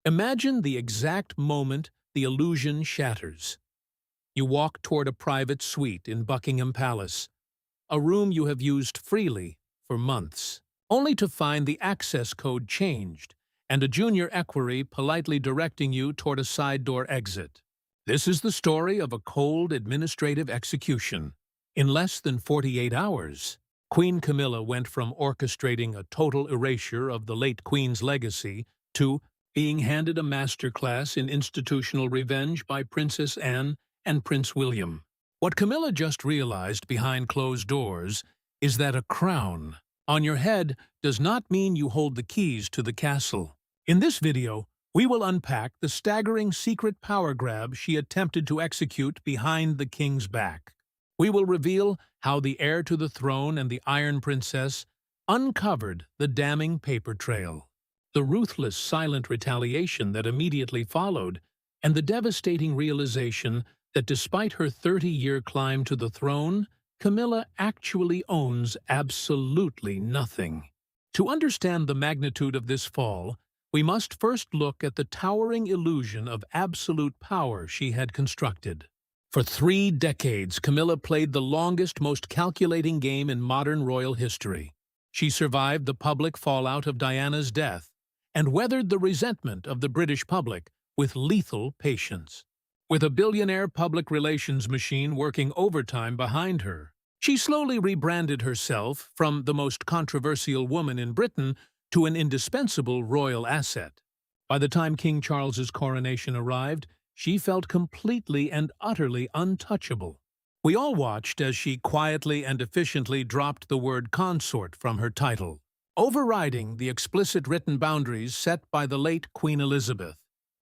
Imagine the exact moment the illusion shatters. You walk toward a private suite in Buckingham Palace, a room you have used freely for months, only to find the access code changed and a junior equerry politely directing you toward a side door exit. This is the story of a cold administrative execution. In less than 48 hours, Queen Camilla went from orchestrating a total erasure of the late Queen's legacy to being handed a masterclass in institutional revenge by Princess Anne and Prince William. What Camilla just realized behind closed doors is that a crown on your head does not mean you hold the keys to the castle. In this video, we will unpack the staggering secret power grab she attempted to execute behind the king's back. We will reveal how the heir to the throne and the Iron Princess uncovered the damning paper trail, the ruthless silent retaliation that immediately followed, and the devastating realization that despite her 30-year climb to the throne, Camilla actually owns absolutely nothing. To understand the magnitude of this fall, we must first look at the towering illusion of absolute power she had constructed. For 3 decades, Camilla played the longest, most calculating game in modern royal history. She survived the public fallout of Diana's death and weathered the resentment of the British public with lethal patience. With a billionaire public relations machine working overtime behind her, she slowly rebranded herself from the most controversial woman in Britain to an indispensable royal asset. By the time King Charles's coronation arrived, she felt completely and utterly untouchable. We all watched as she quietly and efficiently dropped the word consort from her title, overriding the explicit written boundaries set by the late Queen Elizabeth.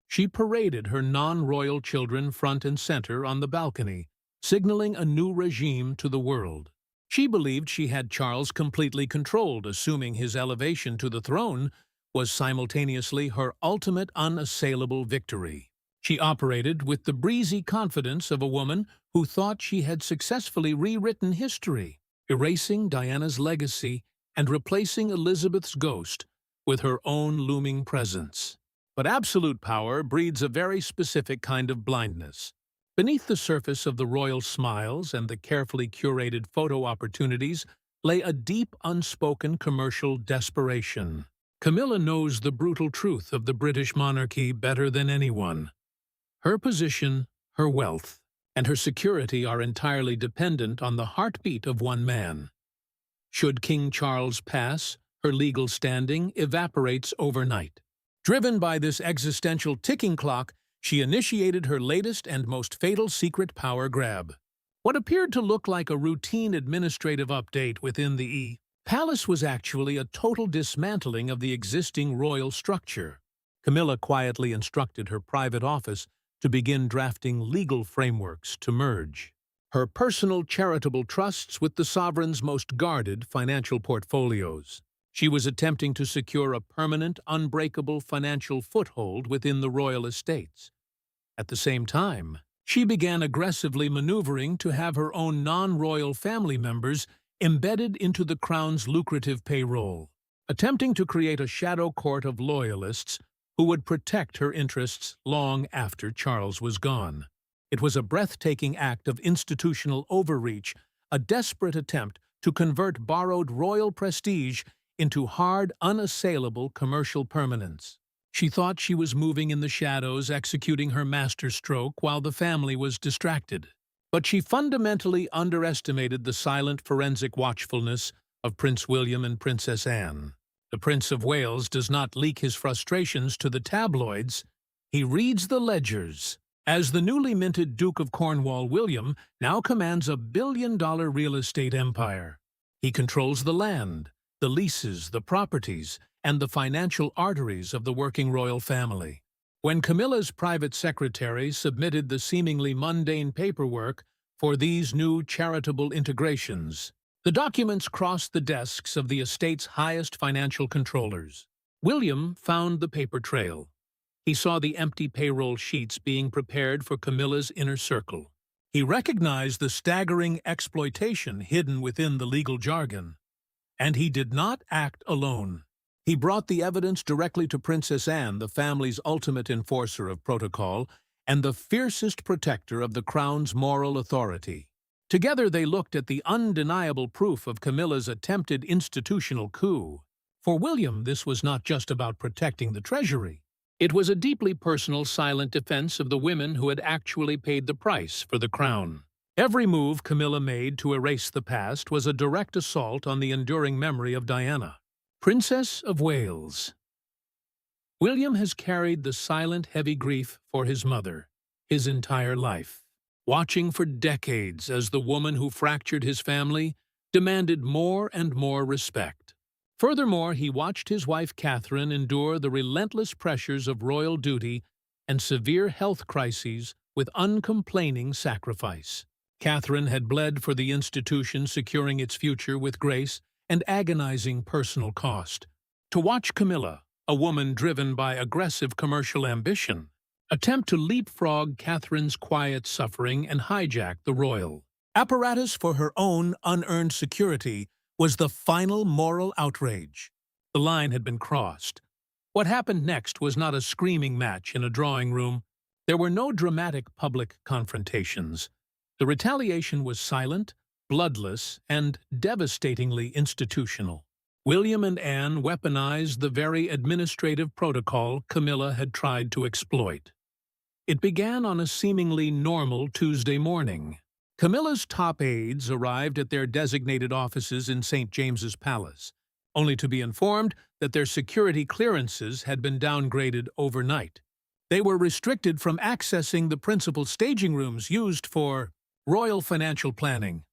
She paraded her non-royal children front and center on the balcony, signaling a new regime to the world. She believed she had Charles completely controlled, assuming his elevation to the throne was simultaneously her ultimate unassailable victory. She operated with the breezy confidence of a woman who thought she had successfully rewritten history, erasing Diana's legacy and replacing Elizabeth's ghost with her own looming presence. But absolute power breeds a very specific kind of blindness. Beneath the surface of the royal smiles and the carefully curated photo opportunities lay a deep, unspoken commercial desperation. Camilla knows the brutal truth of the British monarchy better than anyone. Her position, her wealth, and her security are entirely dependent on the heartbeat of one man. Should King Charles pass, her legal standing evaporates overnight. Driven by this existential ticking clock, she initiated her latest and most fatal secret power grab. What appeared to look like a routine administrative update within the palace was actually a total dismantling of the existing royal structure. Camilla quietly instructed her private office to begin drafting legal frameworks to merge her personal charitable trusts with the sovereign's most guarded financial portfolios. She was attempting to secure a permanent, unbreakable financial foothold within the royal estates. At the same time, she began aggressively maneuvering to have her own non-royal family members embedded into the crown's lucrative payroll, attempting to create a shadow court of loyalists who would protect her interests long after Charles was gone. It was a breathtaking act of institutional overreach, a desperate attempt to convert borrowed royal prestige into hard, unassailable commercial permanence. She thought she was moving in the shadows, executing her masterstroke while the family was distracted. But she fundamentally underestimated the silent forensic watchfulness of Prince William and Princess Anne. The Prince of Wales does not leak his frustrations to the tabloids. He reads the ledgers. As the newly minted Duke of Cornwall, William now commands a billion-dollar real estate empire. He controls the land, the leases, the properties, and the financial arteries of the working royal family. When Camilla's private secretary submitted the seemingly mundane paperwork for these new charitable integrations, the documents crossed the desks of the estate's highest financial controllers. William found the paper trail. He saw the empty payroll sheets being prepared for Camilla's inner circle. He recognized the staggering exploitation hidden within the legal jargon. And he did not act alone. He brought the evidence directly to Princess Anne, the family's ultimate enforcer of protocol and the fiercest protector of the crown's moral authority. Together they looked at the undeniable proof of Camilla's attempted institutional coup. For William, this was not just about protecting the treasury. It was a deeply personal, silent defense of the women who had actually paid the price for the crown. Every move Camilla made to erase the past was a direct assault on the enduring memory of Diana, Princess of Wales. William has carried the silent, heavy grief for his mother his entire life, watching for decades as the woman who fractured his family demanded more and more respect. Furthermore, he watched his wife Catherine endure the relentless pressures of royal duty and severe health crises with uncomplaining sacrifice. Catherine had bled for the institution, securing its future with grace and agonizing personal cost. To watch Camilla, a woman driven by aggressive commercial ambition, attempt to leapfrog Catherine's quiet suffering and hijack the royal apparatus for her own unearned security was the final moral outrage. The line had been crossed. What happened next was not a screaming match in a drawing room. There were no dramatic public confrontations. The retaliation was silent, bloodless, and devastatingly institutional. William and Anne weaponized the very administrative protocol Camilla had tried to exploit. It began on a seemingly normal Tuesday morning. Camilla's top aides arrived at their designated offices in St. James's Palace, only to be informed that their security clearances had been downgraded overnight. They were restricted from accessing the principal staging rooms used for royal financial planning.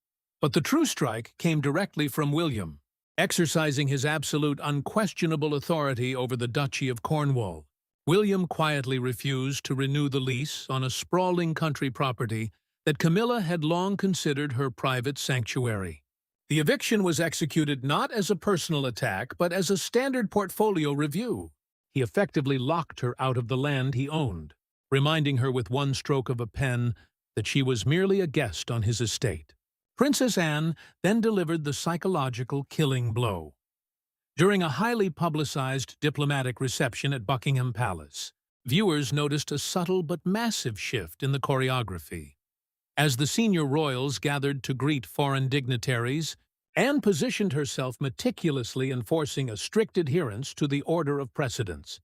But the true strike came directly from William, exercising his absolute unquestionable authority over the Duchy of Cornwall. William quietly refused to renew the lease on a sprawling country property that Camilla had long considered her private sanctuary. The eviction was executed not as a personal attack, but as a standard portfolio review. He effectively locked her out of the land he owned, reminding her with one stroke of a pen that she was merely a guest on his estate. Princess Anne then delivered the psychological killing blow. During a highly publicized diplomatic reception at Buckingham Palace, viewers noticed a subtle but massive shift in the choreography. As the senior royals gathered to greet foreign dignitaries, Anne positioned herself meticulously, enforcing a strict adherence to the order of precedence.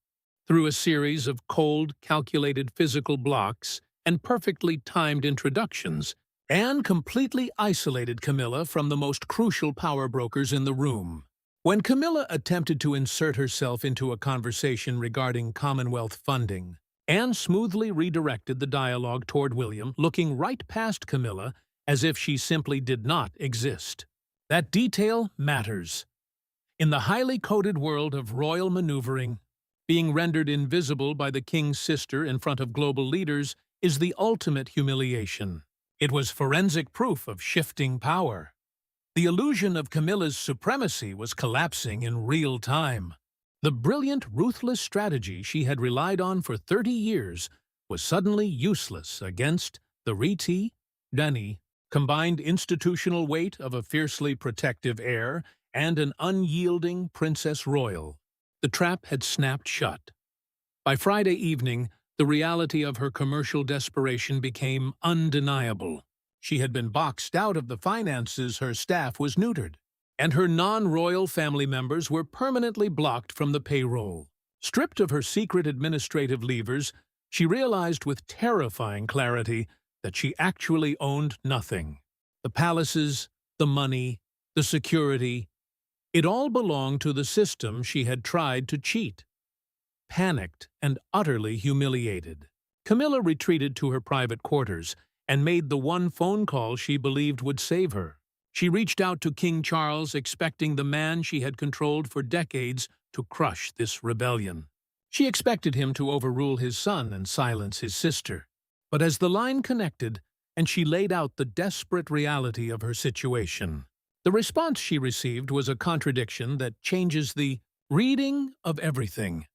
Through a series of cold, calculated physical blocks and perfectly timed introductions, Anne completely isolated Camilla from the most crucial power brokers in the room. When Camilla attempted to insert herself into a conversation regarding Commonwealth funding, Anne smoothly redirected the dialogue toward William, looking right past Camilla as if she simply did not exist. That detail matters. In the highly coded world of royal maneuvering, being rendered invisible by the king's sister in front of global leaders is the ultimate humiliation. It was forensic proof of shifting power. The illusion of Camilla's supremacy was collapsing in real time. The brilliant, ruthless strategy she had relied on for 30 years was suddenly useless against the combined institutional weight of a fiercely protective heir and an unyielding princess royal. The trap had snapped shut. By Friday evening, the reality of her commercial desperation became undeniable. She had been boxed out of the finances, her staff was neutered, and her non-royal family members were permanently blocked from the payroll. Stripped of her secret administrative levers, she realized with terrifying clarity that she actually owned nothing. The palaces, the money, the security, it all belonged to the system she had tried to cheat. Panicked and utterly humiliated, Camilla retreated to her private quarters and made the one phone call she believed would save her. She reached out to King Charles, expecting the man she had controlled for decades to crush this rebellion. She expected him to overrule his son and silence his sister. But as the line connected, and she laid out the desperate reality of her situation, the response she received was a contradiction that changes the reading of everything.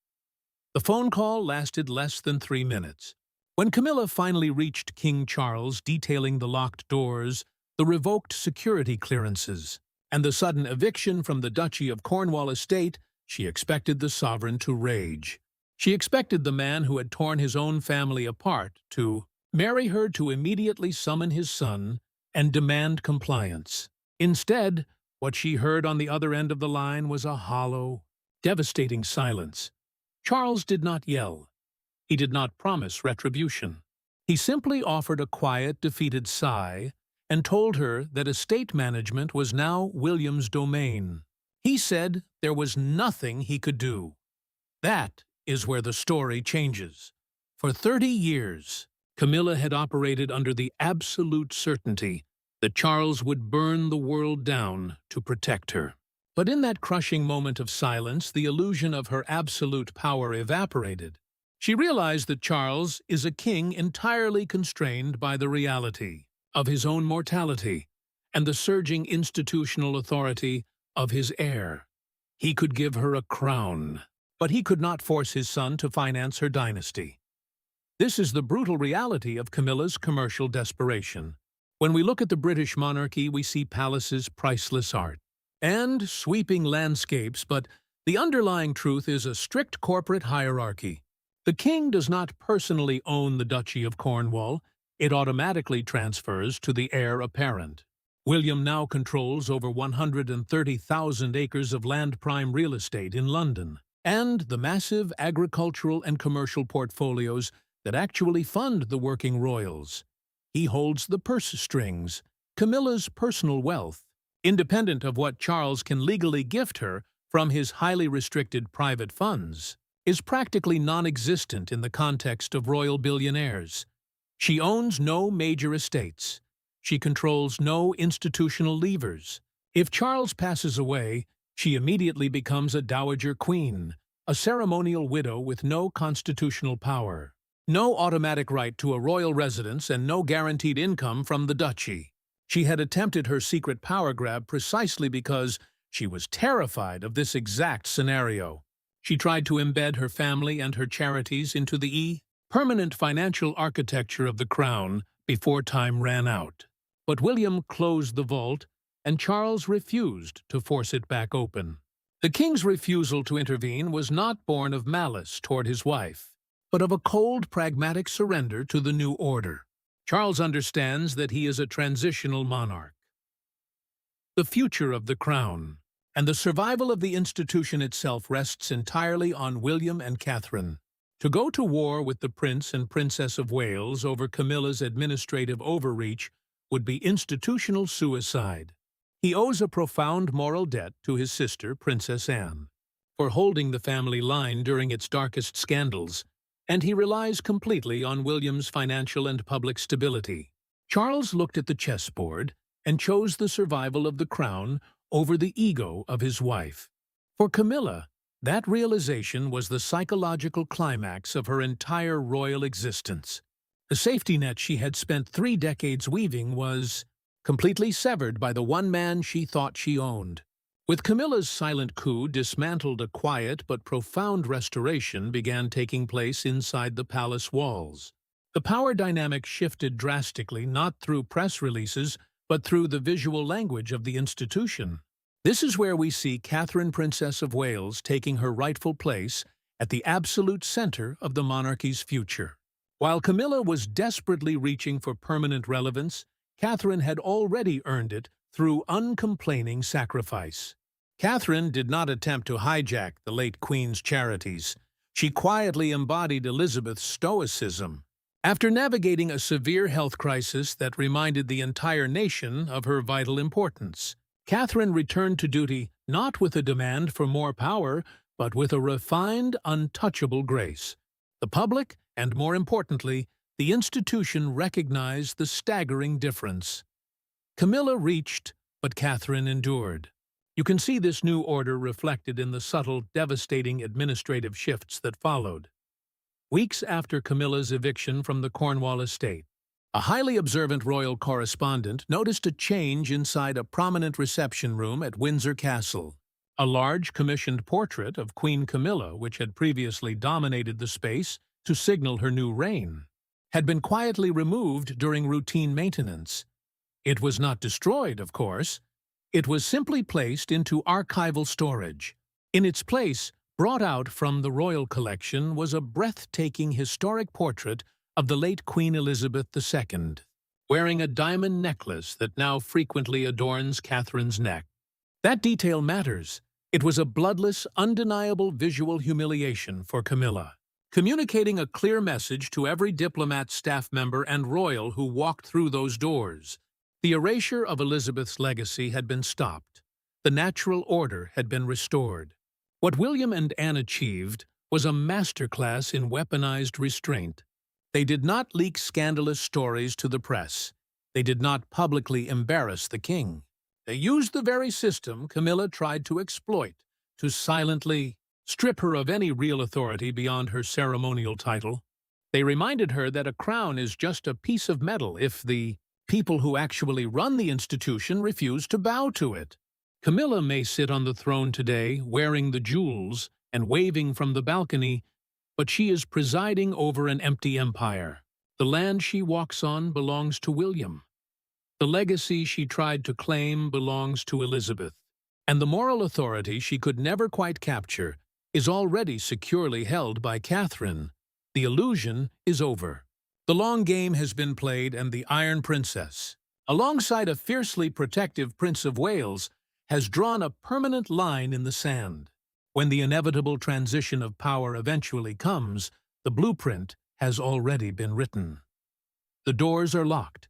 The phone call lasted less than 3 minutes. When Camilla finally reached King Charles, detailing the locked doors, the revoked security clearances, and the sudden eviction from the Duchy of Cornwall estate, She expected the sovereign to rage. She expected the man who had torn his own family apart to marry her, to immediately summon his son and demand compliance. Instead, what she heard on the other end of the line was a hollow, devastating silence. Charles did not yell. He did not promise retribution. He simply offered a quiet, defeated sigh and told her that estate management was now William's domain. He said there was nothing he could do. That is where the story changes. For 30 years, Camilla had operated under the absolute certainty that Charles would burn the world down to protect her. But in that crushing moment of silence, the illusion of her absolute power evaporated. She realized that Charles is a king entirely constrained by the reality of his own mortality and the surging institutional authority of his heir. He could give her a crown, but he could not force his son to finance her dynasty. This is the brutal reality of Camilla's commercial desperation. When we look at the British monarchy, we see palaces, priceless art, and sweeping landscapes, but the underlying truth is a strict corporate hierarchy. The king does not personally own the Duchy of Cornwall. It automatically transfers to the heir apparent. William now controls over 130,000 acres of land prime real estate in London, and the massive agricultural and commercial portfolios that actually fund the working royals. He holds the purse strings, Camilla's personal wealth, independent of what Charles can legally gift her from his highly restricted private funds, is practically non-existent in the context of royal billionaires. She owns no major estates. She controls no institutional levers. If Charles passes away, she immediately becomes a dowager queen, a ceremonial widow with no constitutional power, no automatic right to a royal residence, and no guaranteed income from the duchy. She had attempted her secret power grab precisely because she was terrified of this exact scenario. She tried to embed her family and her charities into the permanent financial architecture of the crown before time ran out. But William closed the vault, and Charles refused to force it back open. The king's refusal to intervene was not born of malice toward his wife, but of a cold, pragmatic surrender to the new order. Charles understands that he is a transitional monarch. The future of the crown and the survival of the institution itself rests entirely on William and Catherine. To go to war with the Prince and Princess of Wales over Camilla's administrative overreach would be institutional suicide. He owes a profound moral debt to his sister, Princess Anne, for holding the family line during its darkest scandals, and he relies completely on William's financial and public stability. Charles looked at the chessboard and chose the survival of the crown over the ego of his wife. For Camilla, that realization was the psychological climax of her entire royal existence. The safety net she had spent 3 decades weaving was completely severed by the one man she thought she owned. With Camilla's silent coup dismantled, a quiet but profound restoration began taking place inside the palace walls. The power dynamic shifted drastically, not through press releases, but through the visual language of the institution. This is where we see Catherine, Princess of Wales, taking her rightful place at the absolute center of the monarchy's future. While Camilla was desperately reaching for permanent relevance, Catherine had already earned it through uncomplaining sacrifice. Catherine did not attempt to hijack the late Queen's charities. She quietly embodied Elizabeth's stoicism. After navigating a severe health crisis that reminded the entire nation of her vital importance, Catherine returned to duty not with a demand for more power, but with a refined, untouchable grace. The public, and more importantly, the institution, recognized the staggering difference. Camilla reached, but Catherine endured. You can see this new order reflected in the subtle, devastating administrative shifts that followed. Weeks after Camilla's eviction from the Cornwall estate, a highly observant royal correspondent noticed a change inside a prominent reception room at Windsor Castle. A large commissioned portrait of Queen Camilla, which had previously dominated the space to signal her new reign, had been quietly removed during routine maintenance. It was not destroyed, of course. It was simply placed into archival storage. In its place, brought out from the royal collection, was a breathtaking historic portrait of the late Queen Elizabeth II, wearing a diamond necklace that now frequently adorns Catherine's neck. That detail matters. It was a bloodless, undeniable visual humiliation for Camilla, communicating a clear message to every diplomat, staff member, and royal who walked through those doors. The erasure of Elizabeth's legacy had been stopped. The natural order had been restored. What William and Anne achieved was a masterclass in weaponized restraint. They did not leak scandalous stories to the press. They did not publicly embarrass the king. They used the very system Camilla tried to exploit, to silently strip her of any real authority beyond her ceremonial title. They reminded her that a crown is just a piece of metal if the people who actually run the institution refuse to bow to it. Camilla may sit on the throne today, wearing the jewels and waving from the balcony, but she is presiding over an empty empire. The land she walks on belongs to William. The legacy she tried to claim belongs to Elizabeth. And the moral authority she could never quite capture is already securely held by Catherine. The illusion is over. The long game has been played, and the Iron Princess, alongside a fiercely protective Prince of Wales, has drawn a permanent line in the sand. When the inevitable transition of power eventually comes, the blueprint has already been written. The doors are locked.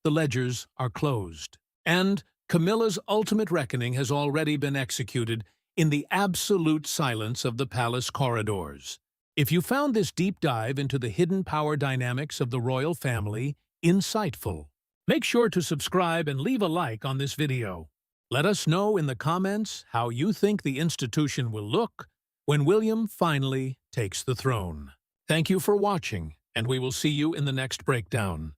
The ledgers are closed. And Camilla's ultimate reckoning has already been executed in the absolute silence of the palace corridors. If you found this deep dive into the hidden power dynamics of the royal family insightful, make sure to subscribe and leave a like on this video. Let us know in the comments how you think the institution will look when William finally takes the throne. Thank you for watching, and we will see you in the next breakdown.